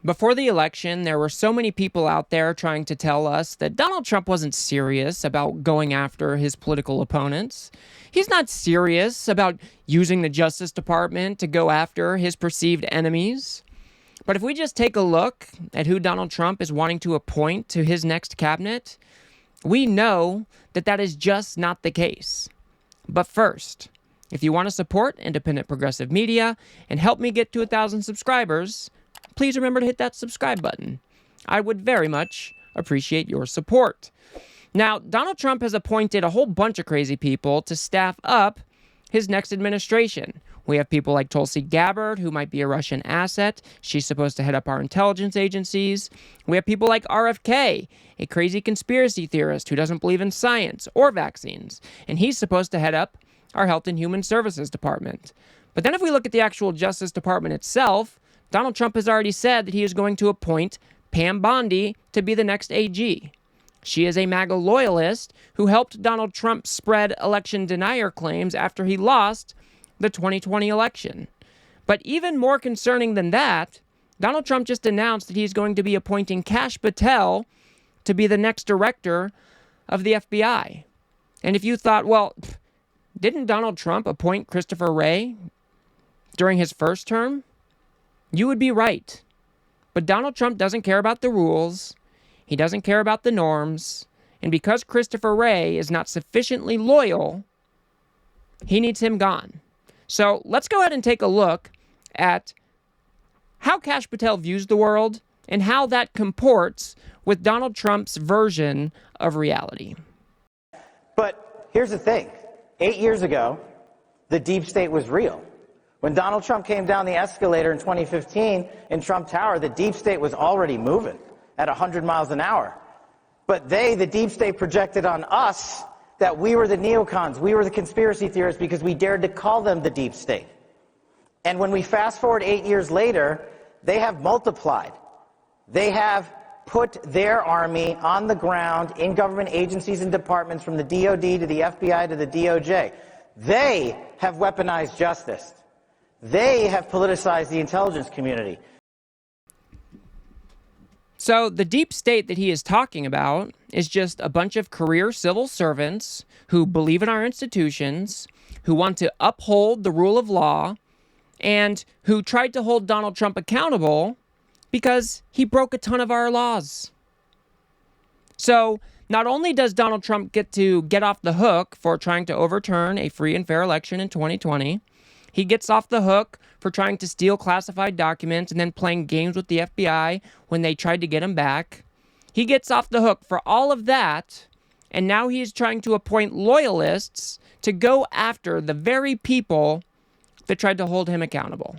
Before the election, there were so many people out there trying to tell us that Donald Trump wasn't serious about going after his political opponents. He's not serious about using the Justice Department to go after his perceived enemies. But if we just take a look at who Donald Trump is wanting to appoint to his next cabinet, we know that that is just not the case. But first, if you want to support independent progressive media and help me get to 1,000 subscribers, please remember to hit that subscribe button. I would very much appreciate your support. Now, Donald Trump has appointed a whole bunch of crazy people to staff up his next administration. We have people like Tulsi Gabbard, who might be a Russian asset. She's supposed to head up our intelligence agencies. We have people like RFK, a crazy conspiracy theorist who doesn't believe in science or vaccines, and he's supposed to head up our Health and Human Services Department. But then if we look at the actual Justice Department itself, Donald Trump has already said that he is going to appoint Pam Bondi to be the next AG. She is a MAGA loyalist who helped Donald Trump spread election denier claims after he lost the 2020 election. But even more concerning than that, Donald Trump just announced that he's going to be appointing Kash Patel to be the next director of the FBI. And if you thought, well, didn't Donald Trump appoint Christopher Wray during his first term? You would be right. But Donald Trump doesn't care about the rules. He doesn't care about the norms. And because Christopher Wray is not sufficiently loyal, he needs him gone. So let's go ahead and take a look at how Kash Patel views the world and how that comports with Donald Trump's version of reality. But here's the thing. 8 years ago, the deep state was real. When Donald Trump came down the escalator in 2015 in Trump Tower, the deep state was already moving at 100 miles an hour. But the deep state, projected on us that we were the neocons, we were the conspiracy theorists because we dared to call them the deep state. And when we fast forward 8 years later, they have multiplied. They have put their army on the ground in government agencies and departments, from the DOD to the FBI to the DOJ. They have weaponized justice. They have politicized the intelligence community. So the deep state that he is talking about is just a bunch of career civil servants who believe in our institutions, who want to uphold the rule of law, and who tried to hold Donald Trump accountable because he broke a ton of our laws. So not only does Donald Trump get off the hook for trying to overturn a free and fair election in 2020, he gets off the hook for trying to steal classified documents and then playing games with the FBI when they tried to get him back. He gets off the hook for all of that, and now he is trying to appoint loyalists to go after the very people that tried to hold him accountable.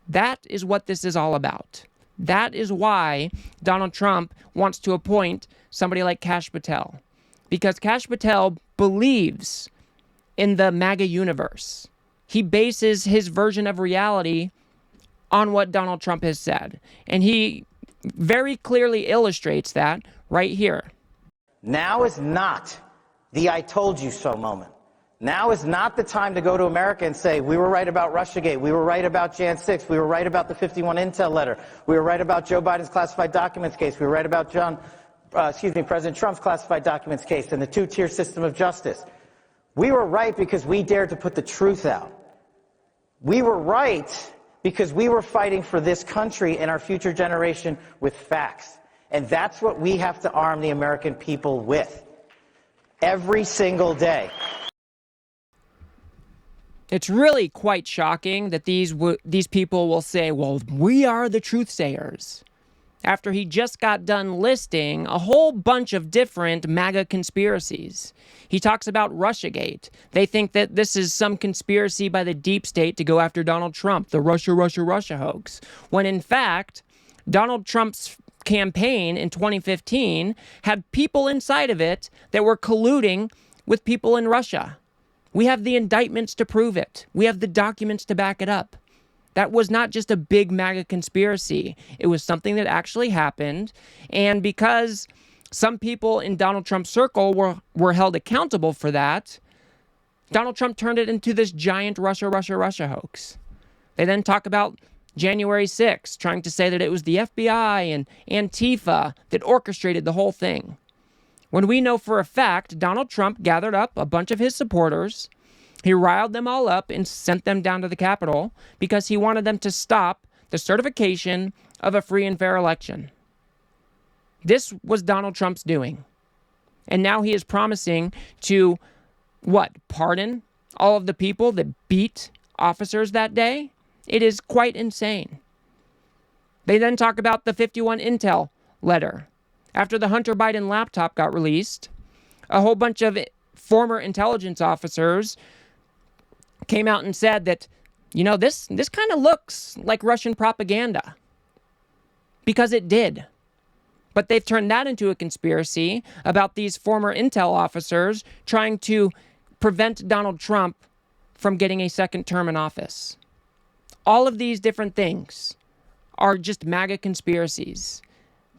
That is what this is all about. That is why Donald Trump wants to appoint somebody like Kash Patel. Because Kash Patel believes in the MAGA universe. He bases his version of reality on what Donald Trump has said. And he very clearly illustrates that right here. Now is not the I told you so moment. Now is not the time to go to America and say, we were right about Russiagate, we were right about Jan 6, we were right about the 51 Intel letter, we were right about Joe Biden's classified documents case, we were right about President Trump's classified documents case and the two-tier system of justice. We were right because we dared to put the truth out. We were right because we were fighting for this country and our future generation with facts. And that's what we have to arm the American people with every single day. It's really quite shocking that these people will say, well, we are the truth sayers, after he just got done listing a whole bunch of different MAGA conspiracies. He talks about Russiagate. They think that this is some conspiracy by the deep state to go after Donald Trump, the Russia hoax, when in fact, Donald Trump's campaign in 2015 had people inside of it that were colluding with people in Russia. We have the indictments to prove it. We have the documents to back it up. That was not just a big MAGA conspiracy. It was something that actually happened. And because some people in Donald Trump's circle were held accountable for that, Donald Trump turned it into this giant Russia hoax. They then talk about January 6th, trying to say that it was the FBI and Antifa that orchestrated the whole thing. When we know for a fact Donald Trump gathered up a bunch of his supporters, he riled them all up and sent them down to the Capitol because he wanted them to stop the certification of a free and fair election. This was Donald Trump's doing. And now he is promising to, pardon all of the people that beat officers that day? It is quite insane. They then talk about the 51 Intel letter. After the Hunter Biden laptop got released, a whole bunch of former intelligence officers came out and said that, this kind of looks like Russian propaganda. Because it did. But they've turned that into a conspiracy about these former intel officers trying to prevent Donald Trump from getting a second term in office. All of these different things are just MAGA conspiracies.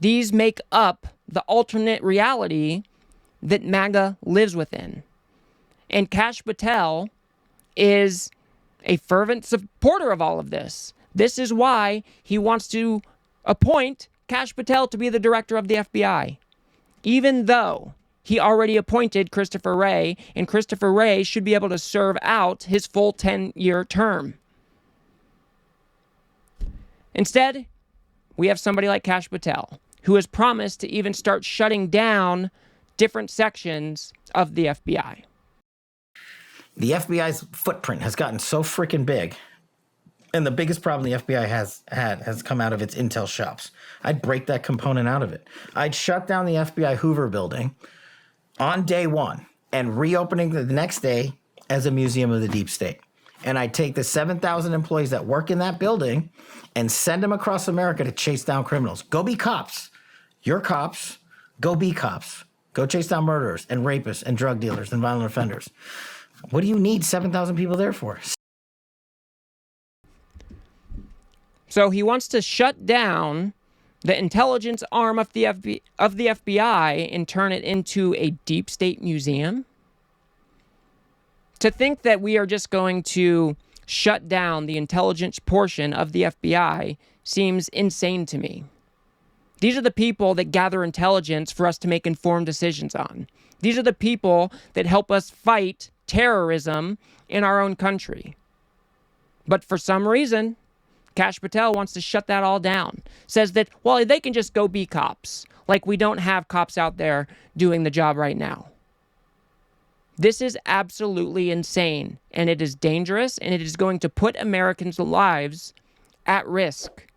These make up the alternate reality that MAGA lives within. And Kash Patel is a fervent supporter of all of this. This is why he wants to appoint Kash Patel to be the director of the FBI, even though he already appointed Christopher Wray, and Christopher Wray should be able to serve out his full 10-year term. Instead, we have somebody like Kash Patel, who has promised to even start shutting down different sections of the FBI. The FBI's footprint has gotten so freaking big. And the biggest problem the FBI has come out of its intel shops. I'd break that component out of it. I'd shut down the FBI Hoover building on day one and reopening the next day as a museum of the deep state. And I'd take the 7,000 employees that work in that building and send them across America to chase down criminals. Go be cops. You're cops. Go be cops. Go chase down murderers and rapists and drug dealers and violent offenders. What do you need 7,000 people there for? So he wants to shut down the intelligence arm of the FBI and turn it into a deep state museum? To think that we are just going to shut down the intelligence portion of the FBI seems insane to me. These are the people that gather intelligence for us to make informed decisions on. These are the people that help us fight terrorism in our own country. But for some reason, Kash Patel wants to shut that all down. Says that, they can just go be cops. Like we don't have cops out there doing the job right now. This is absolutely insane, and it is dangerous, and it is going to put Americans' lives at risk.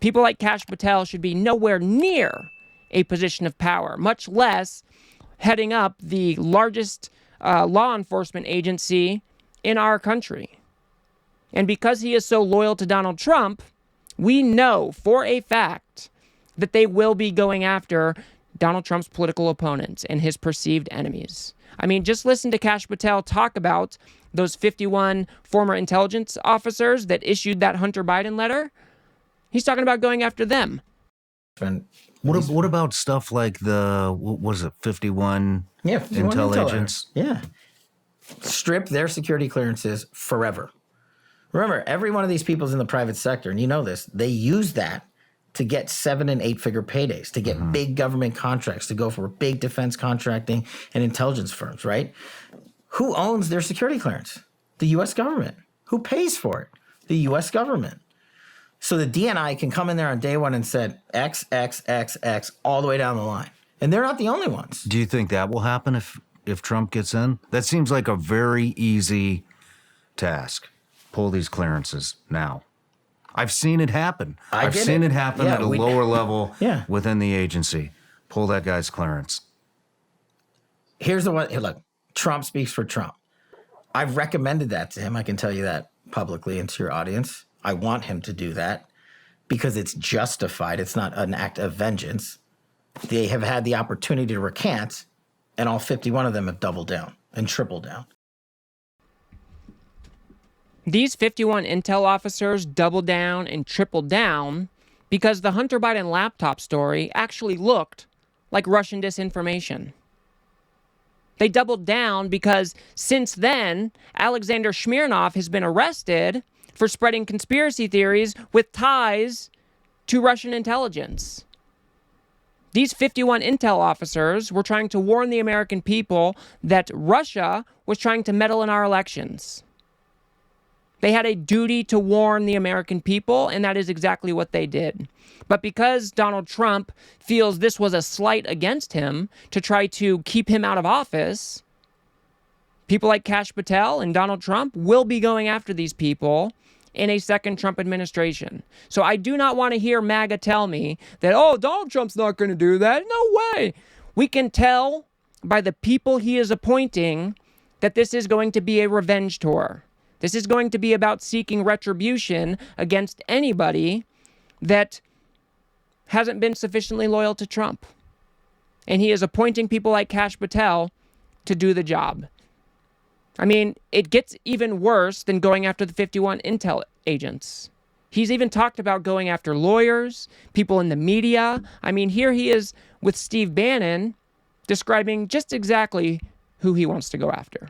People like Kash Patel should be nowhere near a position of power, much less heading up the largest law enforcement agency in our country. And because he is so loyal to Donald Trump, we know for a fact that they will be going after Donald Trump's political opponents and his perceived enemies. I mean, just listen to Kash Patel talk about those 51 former intelligence officers that issued that Hunter Biden letter. He's talking about going after them. What about stuff like what was it, 51 intel agents? Yeah. Strip their security clearances forever. Remember, every one of these people's in the private sector, and you know this, they use that to get 7- and 8-figure paydays, to get big government contracts, to go for big defense contracting and intelligence firms, right? Who owns their security clearance? The U.S. government. Who pays for it? The U.S. government. So the DNI can come in there on day one and said X, X, X, X, all the way down the line. And they're not the only ones. Do you think that will happen if Trump gets in? That seems like a very easy task. Pull these clearances now. I've seen it happen. I've seen it happen at a lower level within the agency. Pull that guy's clearance. Here's the one. Here, look, Trump speaks for Trump. I've recommended that to him. I can tell you that publicly and to your audience. I want him to do that because it's justified. It's not an act of vengeance. They have had the opportunity to recant, and all 51 of them have doubled down and tripled down. These 51 intel officers doubled down and tripled down because the Hunter Biden laptop story actually looked like Russian disinformation. They doubled down because since then, Alexander Smirnov has been arrested for spreading conspiracy theories with ties to Russian intelligence. These 51 intel officers were trying to warn the American people that Russia was trying to meddle in our elections. They had a duty to warn the American people, and that is exactly what they did. But because Donald Trump feels this was a slight against him to try to keep him out of office, people like Kash Patel and Donald Trump will be going after these people in a second Trump administration. So I do not want to hear MAGA tell me that, oh, Donald Trump's not going to do that. No way. We can tell by the people he is appointing that this is going to be a revenge tour. This is going to be about seeking retribution against anybody that hasn't been sufficiently loyal to Trump. And he is appointing people like Kash Patel to do the job. I mean, it gets even worse than going after the 51 intel agents. He's even talked about going after lawyers, people in the media. I mean, here he is with Steve Bannon describing just exactly who he wants to go after.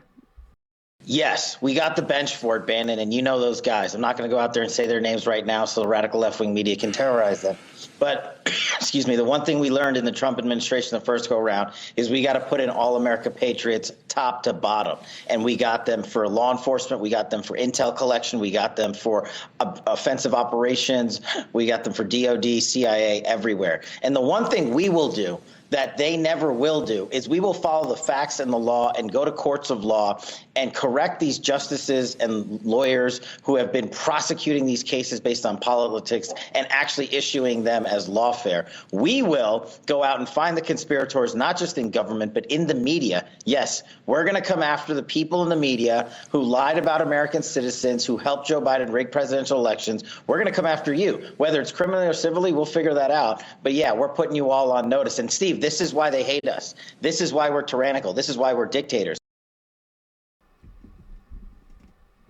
Yes, we got the bench for it, Bannon, and you know those guys. I'm not going to go out there and say their names right now so the radical left-wing media can terrorize them. But, excuse me, the one thing we learned in the Trump administration the first go-around is we got to put in all-America patriots top to bottom. And we got them for law enforcement. We got them for intel collection. We got them for offensive operations. We got them for DOD, CIA, everywhere. And the one thing we will do that they never will do is we will follow the facts and the law and go to courts of law and correct these justices and lawyers who have been prosecuting these cases based on politics and actually issuing them as lawfare. We will go out and find the conspirators, not just in government, but in the media. Yes, we're going to come after the people in the media who lied about American citizens, who helped Joe Biden rig presidential elections. We're going to come after you. Whether it's criminally or civilly, we'll figure that out. But yeah, we're putting you all on notice. And Steve, this is why they hate us. This is why we're tyrannical. This is why we're dictators.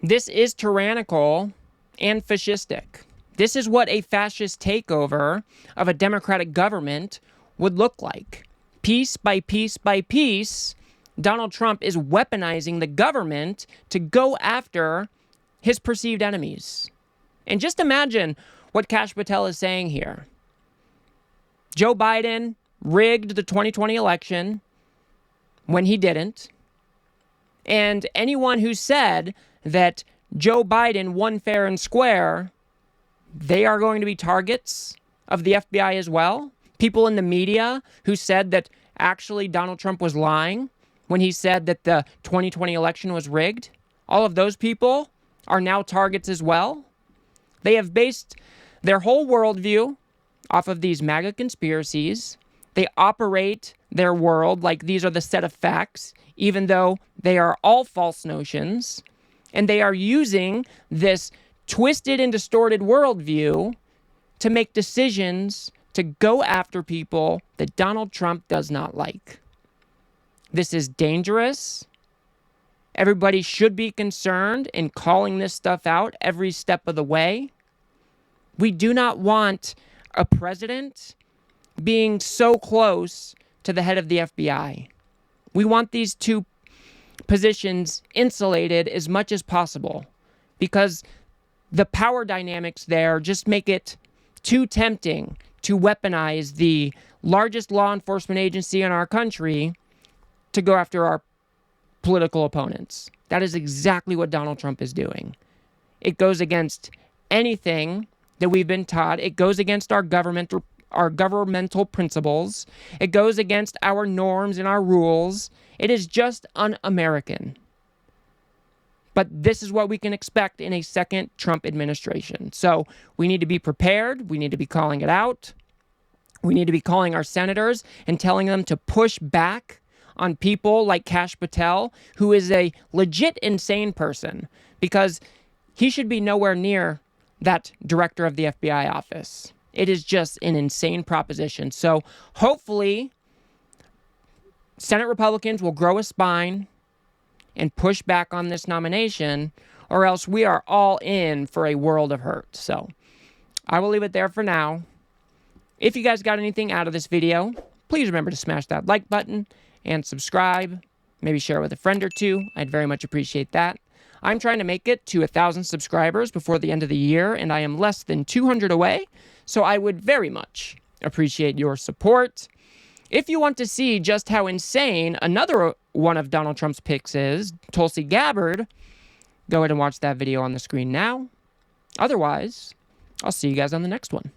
This is tyrannical and fascistic. This is what a fascist takeover of a democratic government would look like. Piece by piece by piece, Donald Trump is weaponizing the government to go after his perceived enemies. And just imagine what Kash Patel is saying here. Joe Biden rigged the 2020 election when he didn't. And anyone who said that Joe Biden won fair and square, they are going to be targets of the FBI as well. People in the media who said that actually Donald Trump was lying when he said that the 2020 election was rigged. All of those people are now targets as well. They have based their whole worldview off of these MAGA conspiracies. They operate their world like these are the set of facts, even though they are all false notions. And they are using this twisted and distorted worldview to make decisions to go after people that Donald Trump does not like. This is dangerous. Everybody should be concerned in calling this stuff out every step of the way. We do not want a president being so close to the head of the FBI. We want these two positions insulated as much as possible because the power dynamics there just make it too tempting to weaponize the largest law enforcement agency in our country to go after our political opponents. That is exactly what Donald Trump is doing. It goes against anything that we've been taught. It goes against our governmental principles. It goes against our norms and our rules. It is just un-American. But this is what we can expect in a second Trump administration. So we need to be prepared. We need to be calling it out. We need to be calling our senators and telling them to push back on people like Kash Patel, who is a legit insane person, because he should be nowhere near that director of the FBI office. It is just an insane proposition. So hopefully, Senate Republicans will grow a spine and push back on this nomination, or else we are all in for a world of hurt. So I will leave it there for now. If you guys got anything out of this video, please remember to smash that like button and subscribe. Maybe share it with a friend or two. I'd very much appreciate that. I'm trying to make it to 1,000 subscribers before the end of the year, and I am less than 200 away, so I would very much appreciate your support. If you want to see just how insane another one of Donald Trump's picks is, Tulsi Gabbard, go ahead and watch that video on the screen now. Otherwise, I'll see you guys on the next one.